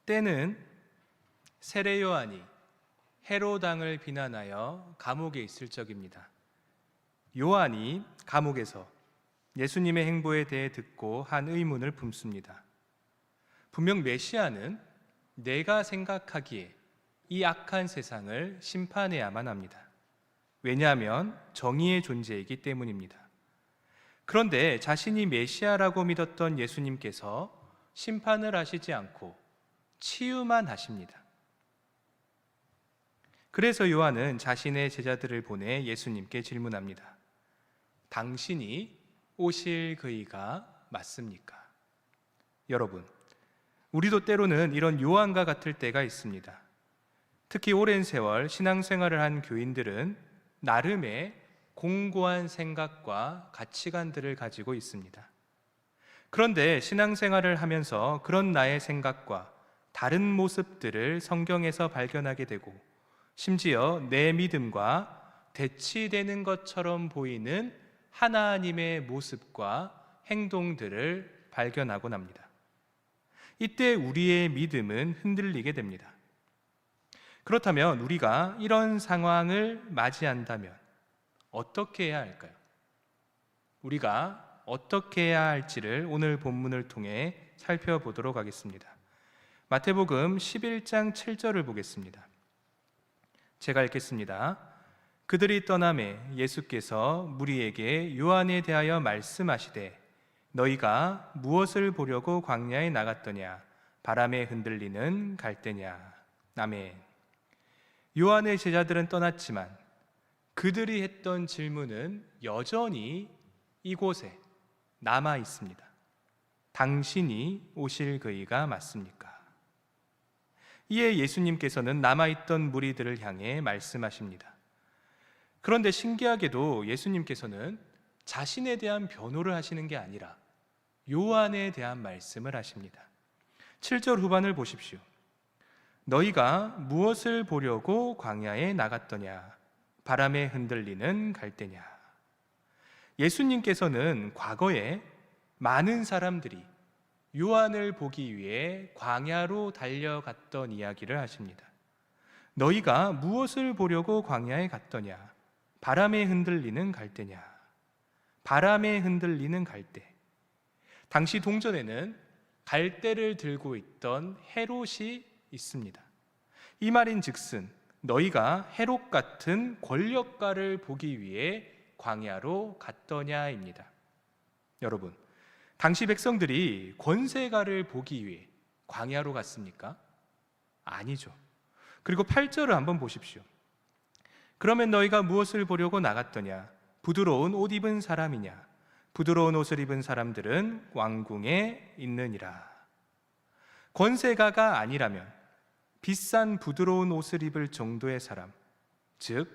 때는 세례 요한이 헤롯 왕을 비난하여 감옥에 있을 적입니다. 요한이 감옥에서 예수님의 행보에 대해 듣고 한 의문을 품습니다. 분명 메시아는 내가 생각하기에 이 악한 세상을 심판해야만 합니다. 왜냐하면 정의의 존재이기 때문입니다. 그런데 자신이 메시아라고 믿었던 예수님께서 심판을 하시지 않고 치유만 하십니다. 그래서 요한은 자신의 제자들을 보내 예수님께 질문합니다. 당신이 오실 그이가 맞습니까? 여러분, 우리도 때로는 이런 요한과 같을 때가 있습니다. 특히 오랜 세월 신앙생활을 한 교인들은 나름의 공고한 생각과 가치관들을 가지고 있습니다. 그런데 신앙생활을 하면서 그런 나의 생각과 다른 모습들을 성경에서 발견하게 되고 심지어 내 믿음과 대치되는 것처럼 보이는 하나님의 모습과 행동들을 발견하곤 합니다. 이때 우리의 믿음은 흔들리게 됩니다. 그렇다면 우리가 이런 상황을 맞이한다면 어떻게 해야 할까요? 우리가 어떻게 해야 할지를 오늘 본문을 통해 살펴보도록 하겠습니다. 마태복음 11장 7절을 보겠습니다. 제가 읽겠습니다. 그들이 떠나매 예수께서 무리에게 요한에 대하여 말씀하시되 너희가 무엇을 보려고 광야에 나갔더냐? 바람에 흔들리는 갈대냐? 아멘. 요한의 제자들은 떠났지만 그들이 했던 질문은 여전히 이곳에 남아 있습니다. 당신이 오실 그이가 맞습니까? 이에 예수님께서는 남아있던 무리들을 향해 말씀하십니다. 그런데 신기하게도 예수님께서는 자신에 대한 변호를 하시는 게 아니라 요한에 대한 말씀을 하십니다. 7절 후반을 보십시오. 너희가 무엇을 보려고 광야에 나갔더냐? 바람에 흔들리는 갈대냐? 예수님께서는 과거에 많은 사람들이 요한을 보기 위해 광야로 달려갔던 이야기를 하십니다. 너희가 무엇을 보려고 광야에 갔더냐? 바람에 흔들리는 갈대냐? 바람에 흔들리는 갈대. 당시 동전에는 갈대를 들고 있던 헤롯이 있습니다. 이 말인 즉슨 너희가 헤롯 같은 권력가를 보기 위해 광야로 갔더냐입니다. 여러분, 당시 백성들이 권세가를 보기 위해 광야로 갔습니까? 아니죠. 그리고 8절을 한번 보십시오. 그러면 너희가 무엇을 보려고 나갔더냐? 부드러운 옷 입은 사람이냐? 부드러운 옷을 입은 사람들은 왕궁에 있느니라. 권세가가 아니라면 비싼 부드러운 옷을 입을 정도의 사람, 즉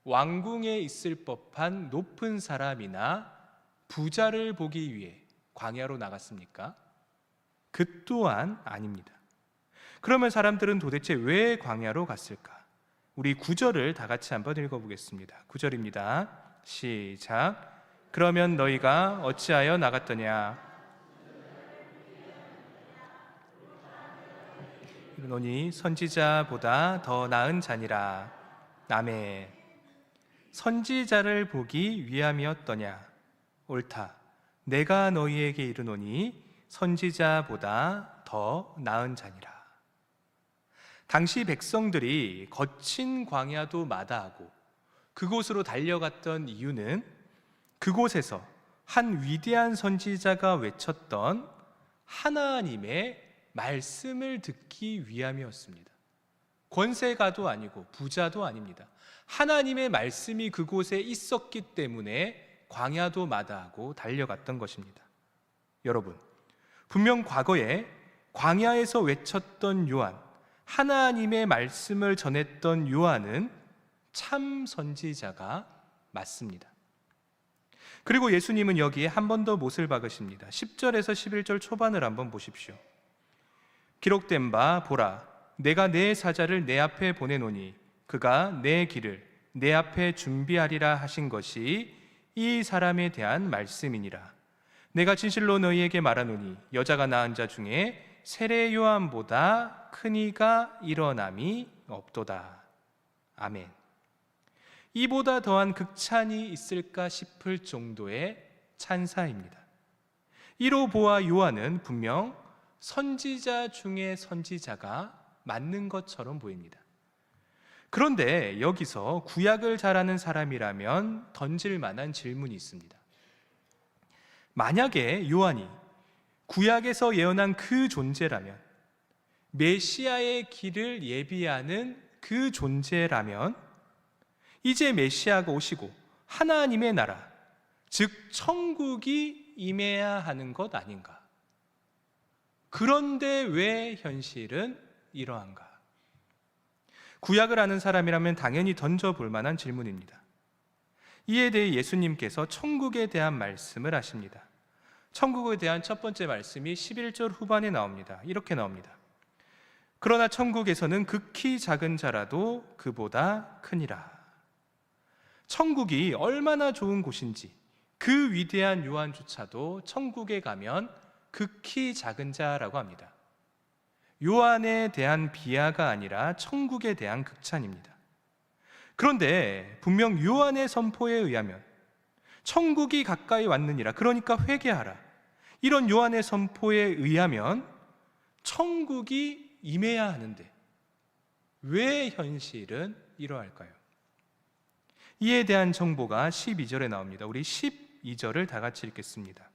왕궁에 있을 법한 높은 사람이나 부자를 보기 위해 광야로 나갔습니까? 그 또한 아닙니다. 그러면 사람들은 도대체 왜 광야로 갔을까? 우리 9절을 다 같이 한번 읽어보겠습니다. 9절입니다. 시작. 그러면 너희가 어찌하여 나갔더냐? 이르노니 선지자보다 더 나은 자니라. 아멘. 선지자를 보기 위함이었더냐? 옳다. 내가 너희에게 이르노니 선지자보다 더 나은 자니라. 당시 백성들이 거친 광야도 마다하고 그곳으로 달려갔던 이유는 그곳에서 한 위대한 선지자가 외쳤던 하나님의 말씀을 듣기 위함이었습니다. 권세가도 아니고 부자도 아닙니다. 하나님의 말씀이 그곳에 있었기 때문에 광야도 마다하고 달려갔던 것입니다. 여러분, 분명 과거에 광야에서 외쳤던 요한, 하나님의 말씀을 전했던 요한은 참 선지자가 맞습니다. 그리고 예수님은 여기에 한 번 더 못을 박으십니다. 10절에서 11절 초반을 한번 보십시오. 기록된 바 보라, 내가 내 사자를 내 앞에 보내노니 그가 내 길을 내 앞에 준비하리라 하신 것이 이 사람에 대한 말씀이니라. 내가 진실로 너희에게 말하노니 여자가 낳은 자 중에 세례 요한보다 큰 이가 일어남이 없도다. 아멘. 이보다 더한 극찬이 있을까 싶을 정도의 찬사입니다. 이로 보아 요한은 분명 선지자 중에 선지자가 맞는 것처럼 보입니다. 그런데 여기서 구약을 잘 아는 사람이라면 던질 만한 질문이 있습니다. 만약에 요한이 구약에서 예언한 그 존재라면, 메시아의 길을 예비하는 그 존재라면, 이제 메시아가 오시고 하나님의 나라, 즉 천국이 임해야 하는 것 아닌가? 그런데 왜 현실은 이러한가? 구약을 아는 사람이라면 당연히 던져볼 만한 질문입니다. 이에 대해 예수님께서 천국에 대한 말씀을 하십니다. 천국에 대한 첫 번째 말씀이 11절 후반에 나옵니다. 이렇게 나옵니다. 그러나 천국에서는 극히 작은 자라도 그보다 크니라. 천국이 얼마나 좋은 곳인지 그 위대한 요한조차도 천국에 가면 극히 작은 자라고 합니다. 요한에 대한 비하가 아니라 천국에 대한 극찬입니다. 그런데 분명 요한의 선포에 의하면 천국이 가까이 왔느니라, 그러니까 회개하라, 이런 요한의 선포에 의하면 천국이 임해야 하는데 왜 현실은 이러할까요? 이에 대한 정보가 12절에 나옵니다. 우리 12절을 다 같이 읽겠습니다.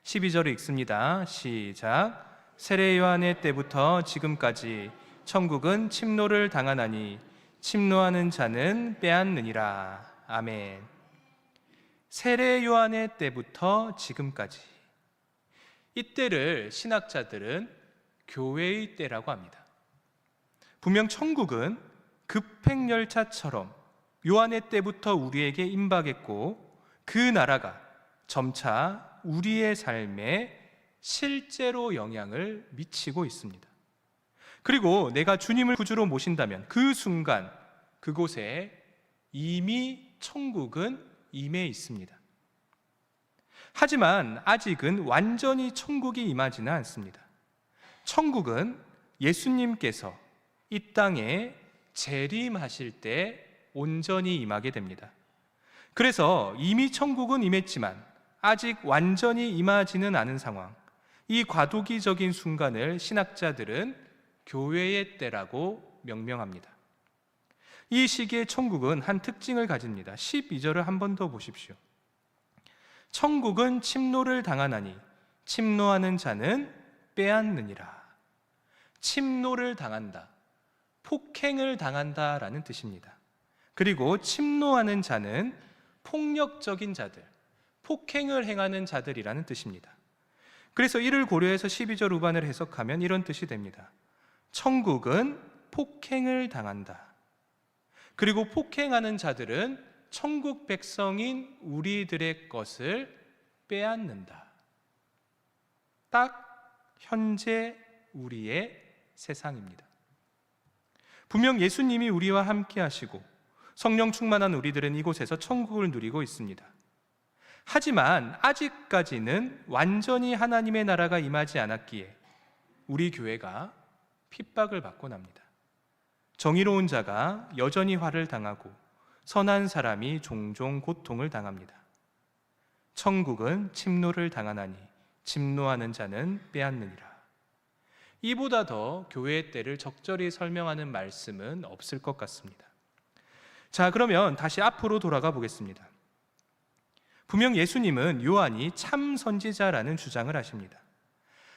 12절을 읽습니다. 시작. 세례 요한의 때부터 지금까지 천국은 침노를 당하나니 침노하는 자는 빼앗느니라. 아멘. 세례 요한의 때부터 지금까지, 이때를 신학자들은 교회의 때라고 합니다. 분명 천국은 급행열차처럼 요한의 때부터 우리에게 임박했고, 그 나라가 점차 우리의 삶에 실제로 영향을 미치고 있습니다. 그리고 내가 주님을 구주로 모신다면 그 순간 그곳에 이미 천국은 임해 있습니다. 하지만 아직은 완전히 천국이 임하지는 않습니다. 천국은 예수님께서 이 땅에 재림하실 때 온전히 임하게 됩니다. 그래서 이미 천국은 임했지만 아직 완전히 임하지는 않은 상황, 이 과도기적인 순간을 신학자들은 교회의 때라고 명명합니다. 이 시기의 천국은 한 특징을 가집니다. 12절을 한 번 더 보십시오. 천국은 침노를 당하나니 침노하는 자는 빼앗느니라. 침노를 당한다, 폭행을 당한다라는 뜻입니다. 그리고 침노하는 자는 폭력적인 자들, 폭행을 행하는 자들이라는 뜻입니다. 그래서 이를 고려해서 12절 후반을 해석하면 이런 뜻이 됩니다. 천국은 폭행을 당한다. 그리고 폭행하는 자들은 천국 백성인 우리들의 것을 빼앗는다. 딱 현재 우리의 세상입니다. 분명 예수님이 우리와 함께 하시고 성령 충만한 우리들은 이곳에서 천국을 누리고 있습니다. 하지만 아직까지는 완전히 하나님의 나라가 임하지 않았기에 우리 교회가 핍박을 받곤 합니다. 정의로운 자가 여전히 화를 당하고 선한 사람이 종종 고통을 당합니다. 천국은 침노를 당하나니 침노하는 자는 빼앗느니라. 이보다 더 교회의 때를 적절히 설명하는 말씀은 없을 것 같습니다. 자, 그러면 다시 앞으로 돌아가 보겠습니다. 분명 예수님은 요한이 참 선지자라는 주장을 하십니다.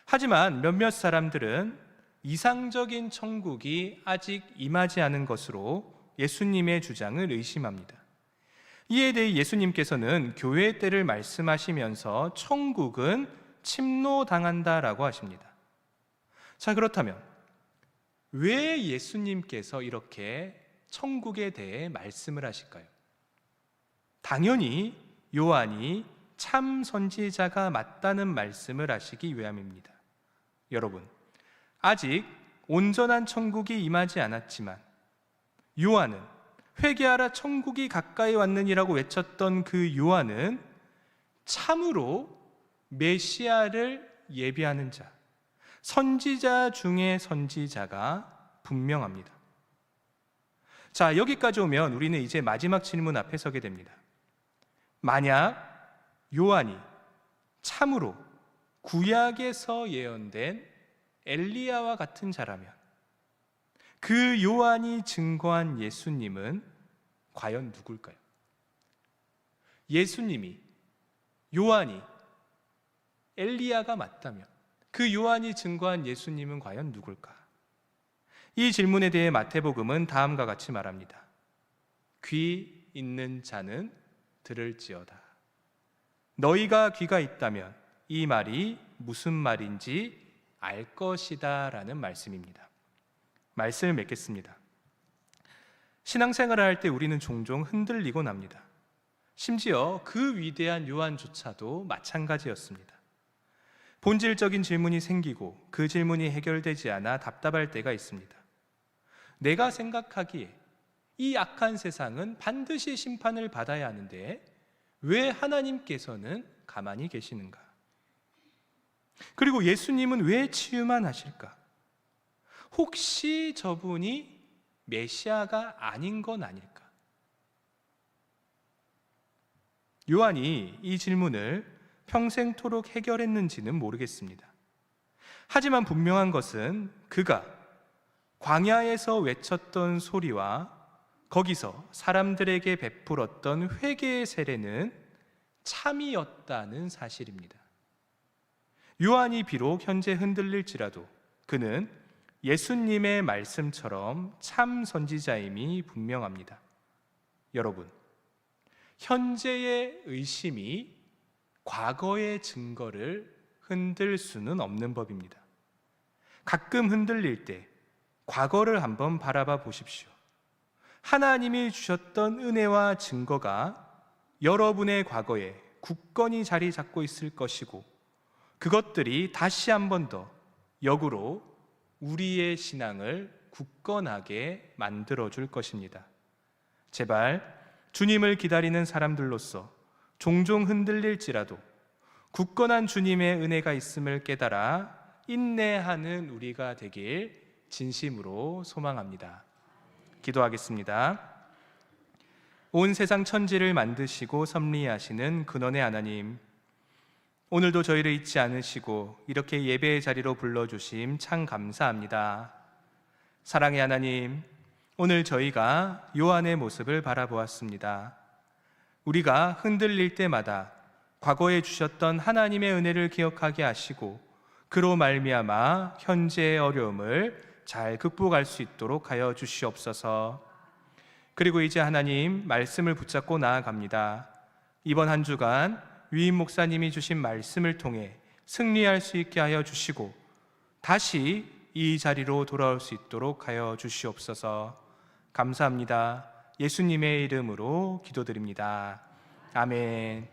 하지만 몇몇 사람들은 이상적인 천국이 아직 임하지 않은 것으로 예수님의 주장을 의심합니다. 이에 대해 예수님께서는 교회의 때를 말씀하시면서 천국은 침노당한다라고 하십니다. 자, 그렇다면 왜 예수님께서 이렇게 천국에 대해 말씀을 하실까요? 당연히 요한이 참 선지자가 맞다는 말씀을 하시기 위함입니다. 여러분, 아직 온전한 천국이 임하지 않았지만 요한은 회개하라 천국이 가까이 왔느니라고 외쳤던 그 요한은 참으로 메시아를 예비하는 자, 선지자 중에 선지자가 분명합니다. 자, 여기까지 오면 우리는 이제 마지막 질문 앞에 서게 됩니다. 만약 요한이 참으로 구약에서 예언된 엘리야와 같은 자라면 그 요한이 증거한 예수님은 과연 누굴까요? 예수님이, 요한이 엘리야가 맞다면 그 요한이 증거한 예수님은 과연 누굴까? 이 질문에 대해 마태복음은 다음과 같이 말합니다. 귀 있는 자는 들을지어다. 너희가 귀가 있다면 이 말이 무슨 말인지 알 것이다 라는 말씀입니다. 말씀을 맺겠습니다. 신앙생활을 할 때 우리는 종종 흔들리곤 합니다. 심지어 그 위대한 요한조차도 마찬가지였습니다. 본질적인 질문이 생기고 그 질문이 해결되지 않아 답답할 때가 있습니다. 내가 생각하기에 이 악한 세상은 반드시 심판을 받아야 하는데 왜 하나님께서는 가만히 계시는가? 그리고 예수님은 왜 치유만 하실까? 혹시 저분이 메시아가 아닌 건 아닐까? 요한이 이 질문을 평생토록 해결했는지는 모르겠습니다. 하지만 분명한 것은 그가 광야에서 외쳤던 소리와 거기서 사람들에게 베풀었던 회개의 세례는 참이었다는 사실입니다. 요한이 비록 현재 흔들릴지라도 그는 예수님의 말씀처럼 참 선지자임이 분명합니다. 여러분, 현재의 의심이 과거의 증거를 흔들 수는 없는 법입니다. 가끔 흔들릴 때 과거를 한번 바라봐 보십시오. 하나님이 주셨던 은혜와 증거가 여러분의 과거에 굳건히 자리 잡고 있을 것이고 그것들이 다시 한 번 더 역으로 우리의 신앙을 굳건하게 만들어줄 것입니다. 제발 주님을 기다리는 사람들로서 종종 흔들릴지라도 굳건한 주님의 은혜가 있음을 깨달아 인내하는 우리가 되길 진심으로 소망합니다. 기도하겠습니다. 온 세상 천지를 만드시고 섭리하시는 근원의 하나님, 오늘도 저희를 잊지 않으시고 이렇게 예배의 자리로 불러주심 참 감사합니다. 사랑의 하나님, 오늘 저희가 요한의 모습을 바라보았습니다. 우리가 흔들릴 때마다 과거에 주셨던 하나님의 은혜를 기억하게 하시고 그로 말미암아 현재의 어려움을 잘 극복할 수 있도록 하여 주시옵소서. 그리고 이제 하나님 말씀을 붙잡고 나아갑니다. 이번 한 주간 위임 목사님이 주신 말씀을 통해 승리할 수 있게 하여 주시고 다시 이 자리로 돌아올 수 있도록 하여 주시옵소서. 감사합니다. 예수님의 이름으로 기도드립니다. 아멘.